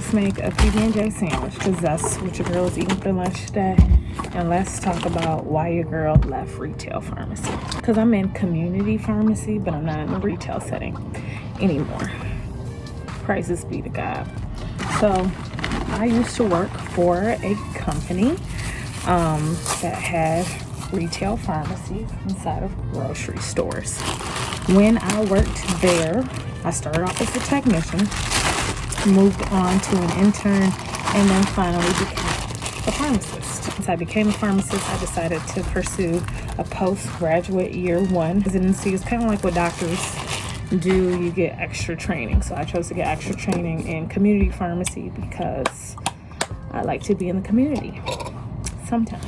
let's make a PB&J sandwich because that's what your girl is eating for lunch today. And let's talk about why your girl left retail pharmacy. Because I'm in community pharmacy, but I'm not in the retail setting anymore. Praises be to God. So I used to work for a company that had retail pharmacies inside of grocery stores. When I worked there, I started off as a technician, moved on to an intern, and then finally became a pharmacist. Once I became a pharmacist, I decided to pursue a postgraduate year one residency. It's kind of like what doctors do. You get extra training. So I chose to get extra training in community pharmacy because I like to be in the community sometimes.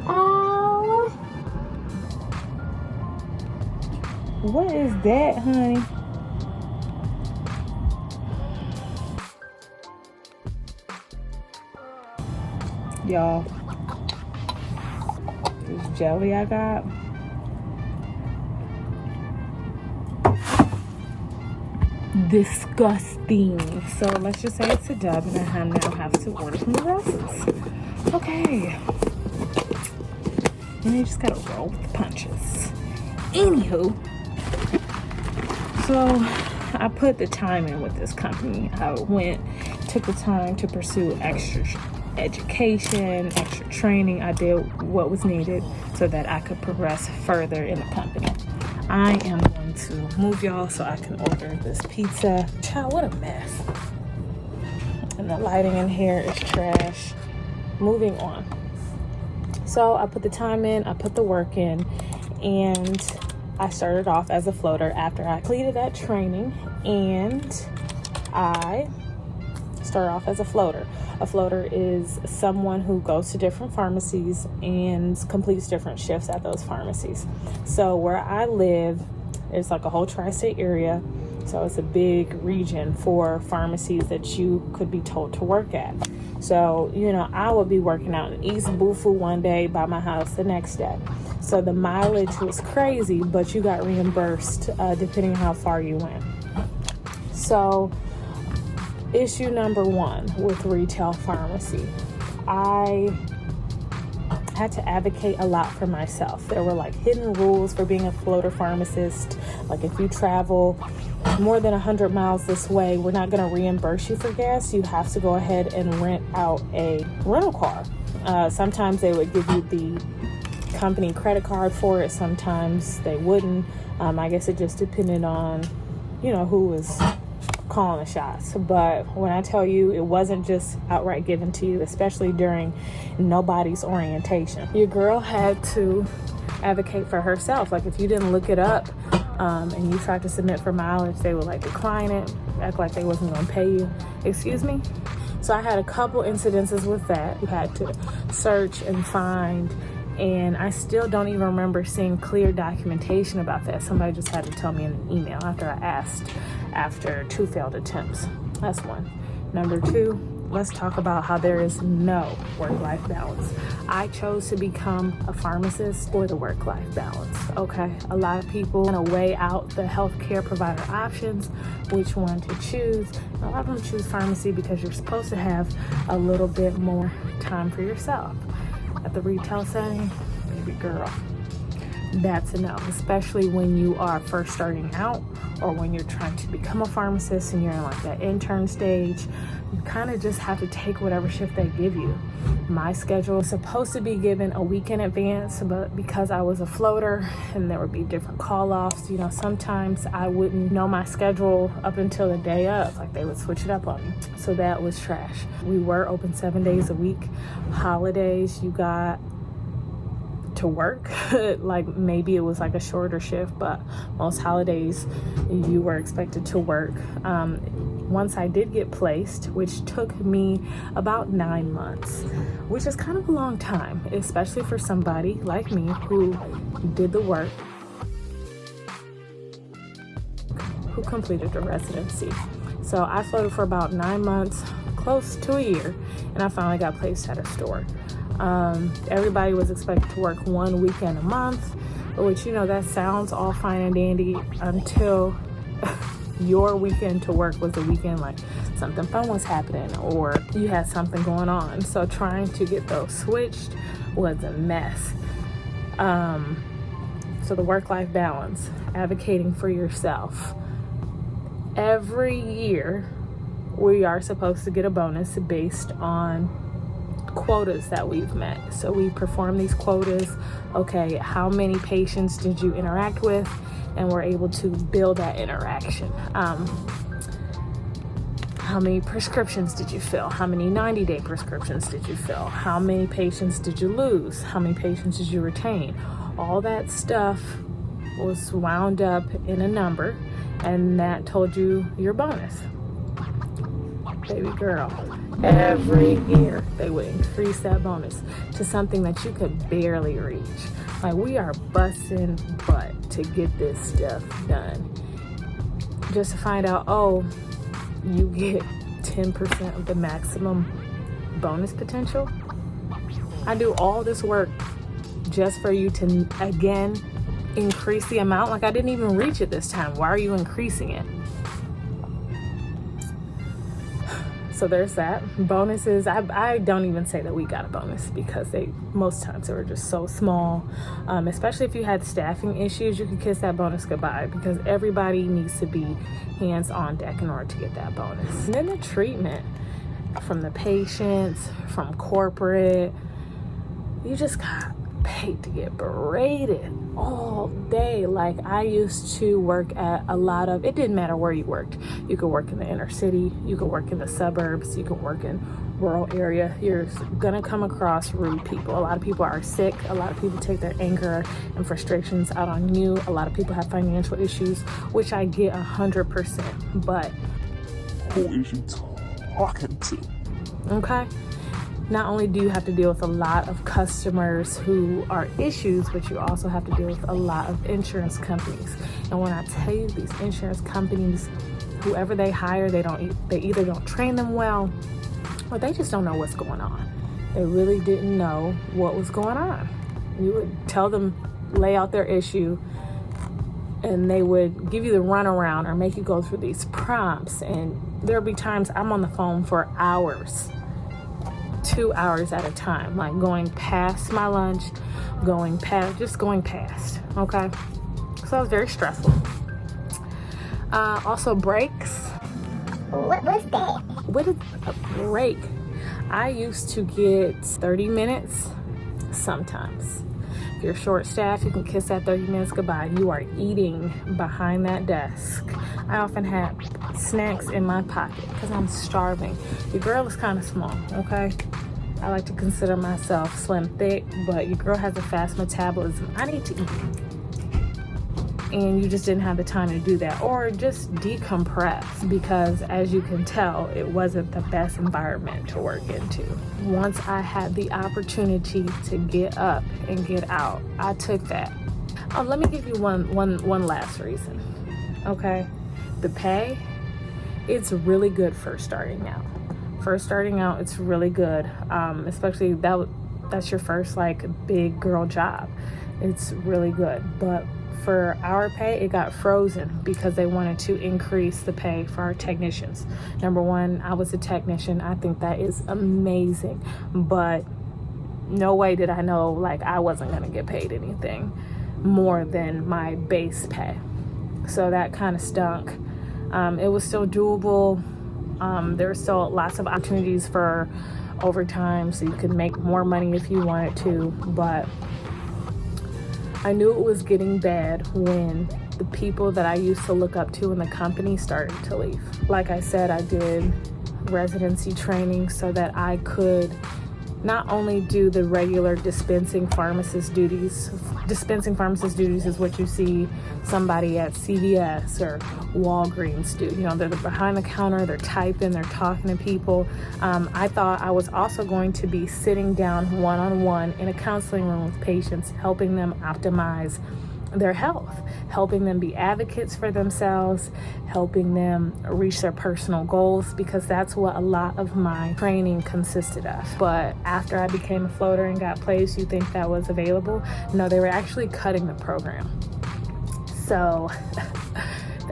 Oh, what is that, honey? Y'all, this jelly I got, disgusting. So let's just say it's a dub, and I now have to order from the roses. Okay, and you just gotta roll with the punches. Anywho, so I put the time in with this company. I took the time to pursue extra education, extra training. I did what was needed so that I could progress further in the company. I am going to move y'all so I can order this pizza. Child, what a mess. And the lighting in here is trash. Moving on. So I put the time in, I put the work in, and I started off as a floater after I completed that training, and I started off as a floater. A floater is someone who goes to different pharmacies and completes different shifts at those pharmacies. So where I live, it's like a whole tri-state area. So it's a big region for pharmacies that you could be told to work at. So, I would be working out in East Bufu one day, by my house the next day. So the mileage was crazy, but you got reimbursed depending on how far you went. So issue number one with retail pharmacy, I had to advocate a lot for myself. There were like hidden rules for being a floater pharmacist. Like if you travel more than 100 miles this way, we're not going to reimburse you for gas. You have to go ahead and rent out a rental car. Sometimes they would give you the company credit card for it. Sometimes they wouldn't. I guess it just depended on, who was calling the shots. But when I tell you, it wasn't just outright given to you, especially during nobody's orientation. Your girl had to advocate for herself. Like if you didn't look it up and you tried to submit for mileage, they would decline it, act like they wasn't going to pay you. Excuse me? So I had a couple incidences with that. You had to search and find, and I still don't even remember seeing clear documentation about that. Somebody just had to tell me in an email after I asked after 2 failed attempts. That's one. Number 2, let's talk about how there is no work-life balance. I chose to become a pharmacist for the work-life balance, okay? A lot of people want to weigh out the healthcare provider options, which one to choose. A lot of them choose pharmacy because you're supposed to have a little bit more time for yourself. At the retail setting, baby girl, that's a no, especially when you are first starting out or when you're trying to become a pharmacist and you're in that intern stage. You kind of just have to take whatever shift they give you. My schedule was supposed to be given a week in advance, but because I was a floater and there would be different call-offs, sometimes I wouldn't know my schedule up until the day of. They would switch it up on me. So that was trash. We were open 7 days a week. Holidays, you got to work. Maybe it was a shorter shift, but most holidays you were expected to work. Once I did get placed, which took me about 9 months, which is kind of a long time, especially for somebody like me who did the work, who completed the residency. So I floated for about 9 months, close to a year, and I finally got placed at a store. Everybody was expected to work 1 weekend a month, which, that sounds all fine and dandy until your weekend to work was a weekend like something fun was happening or you had something going on. So trying to get those switched was a mess. So the work-life balance, advocating for yourself. Every year, we are supposed to get a bonus based on quotas that we've met. So we perform these quotas. Okay, how many patients did you interact with? And we're able to build that interaction. How many prescriptions did you fill? How many 90-day prescriptions did you fill? How many patients did you lose? How many patients did you retain? All that stuff was wound up in a number, and that told you your bonus. Baby girl, every year they would increase that bonus to something that you could barely reach. Like, we are busting butt to get this stuff done. Just to find out, oh, you get 10% of the maximum bonus potential. I do all this work just for you to, again, increase the amount. Like, I didn't even reach it this time. Why are you increasing it? So there's that. Bonuses, I don't even say that we got a bonus because most times they were just so small. Especially if you had staffing issues, you could kiss that bonus goodbye because everybody needs to be hands on deck in order to get that bonus. And then the treatment from the patients, from corporate, you just got paid to get berated all day. Like, I used to work at a lot of, it didn't matter where you worked. You could work in the inner city, you could work in the suburbs, you could work in rural area. You're gonna come across rude people. A lot of people are sick. A lot of people take their anger and frustrations out on you. A lot of people have financial issues, which I get 100%, but who is you talking to? Okay. Not only do you have to deal with a lot of customers who are issues, but you also have to deal with a lot of insurance companies. And when I tell you, these insurance companies, whoever they hire, they either don't train them well, or they just don't know what's going on. They really didn't know what was going on. You would tell them, lay out their issue, and they would give you the runaround or make you go through these prompts. And there'll be times I'm on the phone for hours, 2 hours at a time, like going past my lunch, just going past, okay? So it was very stressful. Also breaks. What's that? What is a break? I used to get 30 minutes sometimes. If you're short staffed, you can kiss that 30 minutes goodbye. You are eating behind that desk. I often had snacks in my pocket because I'm starving. Your girl is kind of small, okay? I like to consider myself slim thick, but your girl has a fast metabolism. I need to eat. And you just didn't have the time to do that, or just decompress, because as you can tell, it wasn't the best environment to work into. Once I had the opportunity to get up and get out, I took that. Let me give you one last reason, okay? The pay, it's really good for starting out. It's really good, especially that's your first like big girl job. It's really good, but for our pay, it got frozen because they wanted to increase the pay for our technicians. Number one, I was a technician. I think that is amazing, but no way did I know like I wasn't gonna get paid anything more than my base pay. So that kind of stunk. It was still doable. There were still lots of opportunities for overtime, so you could make more money if you wanted to, but I knew it was getting bad when the people that I used to look up to in the company started to leave. Like I said, I did residency training so that I could not only do the regular dispensing pharmacist duties. Dispensing pharmacist duties is what you see somebody at CVS or Walgreens do. You know, they're behind the counter, they're typing, they're talking to people. I thought I was also going to be sitting down one-on-one in a counseling room with patients, helping them optimize their health, helping them be advocates for themselves, helping them reach their personal goals, because that's what a lot of my training consisted of. But after I became a floater and got placed, you think that was available? No, they were actually cutting the program. So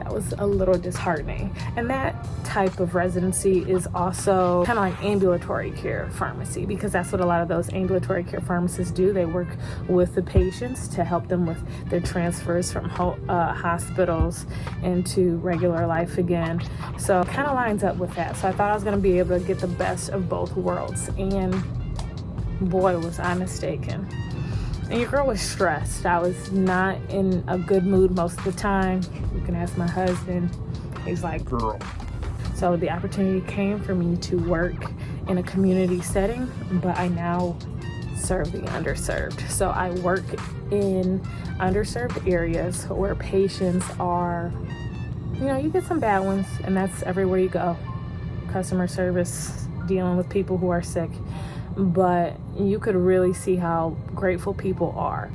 that was a little disheartening. And that type of residency is also kind of like ambulatory care pharmacy, because that's what a lot of those ambulatory care pharmacists do. They work with the patients to help them with their transfers from hospitals into regular life again. So it kind of lines up with that. So I thought I was going to be able to get the best of both worlds, and boy, was I mistaken. And your girl was stressed. I was not in a good mood most of the time. You can ask my husband. He's like, girl. So the opportunity came for me to work in a community setting, but I now serve the underserved. So I work in underserved areas where patients are, you get some bad ones, and that's everywhere you go. Customer service, dealing with people who are sick. But you could really see how grateful people are.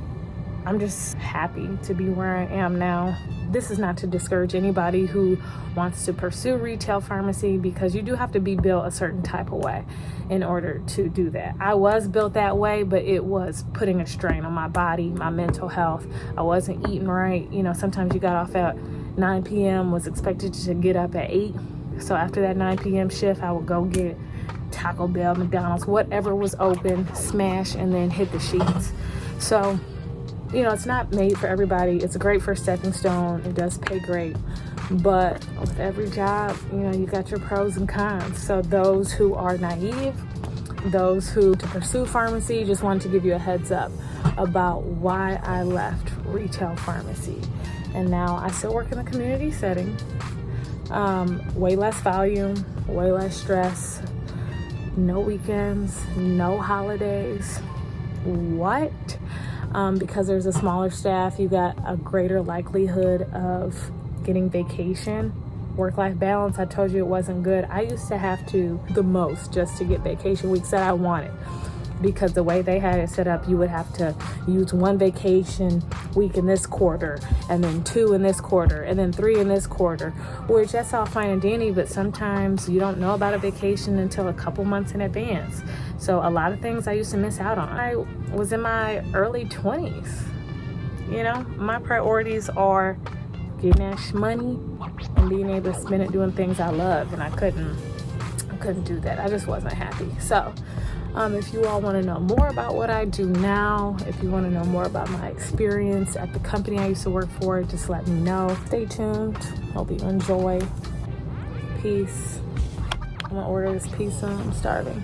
I'm just happy to be where I am now. This is not to discourage anybody who wants to pursue retail pharmacy, because you do have to be built a certain type of way in order to do that. I was built that way, but it was putting a strain on my body, my mental health. I wasn't eating right. Sometimes you got off at 9 p.m., was expected to get up at 8. So after that 9 p.m. shift, I would go get Taco Bell, McDonald's, whatever was open, smash, and then hit the sheets. So, it's not made for everybody. It's a great first stepping stone. It does pay great. But with every job, you got your pros and cons. So those who are naive, those who to pursue pharmacy, just wanted to give you a heads up about why I left retail pharmacy. And now I still work in the community setting. Way less volume, way less stress. No weekends, no holidays. What? Because there's a smaller staff, you got a greater likelihood of getting vacation. Work-life balance, I told you it wasn't good. I used to have to the most just to get vacation weeks that I wanted, because the way they had it set up, you would have to use 1 vacation week in this quarter, and then 2 in this quarter, and then 3 in this quarter, which that's all fine and dandy, but sometimes you don't know about a vacation until a couple months in advance. So a lot of things I used to miss out on. I was in my early 20s. My priorities are getting that money and being able to spend it doing things I love, and I couldn't do that. I just wasn't happy. So if you all want to know more about what I do now, if you want to know more about my experience at the company I used to work for, just let me know. Stay tuned. Hope you enjoy. Peace. I'm going to order this pizza. I'm starving.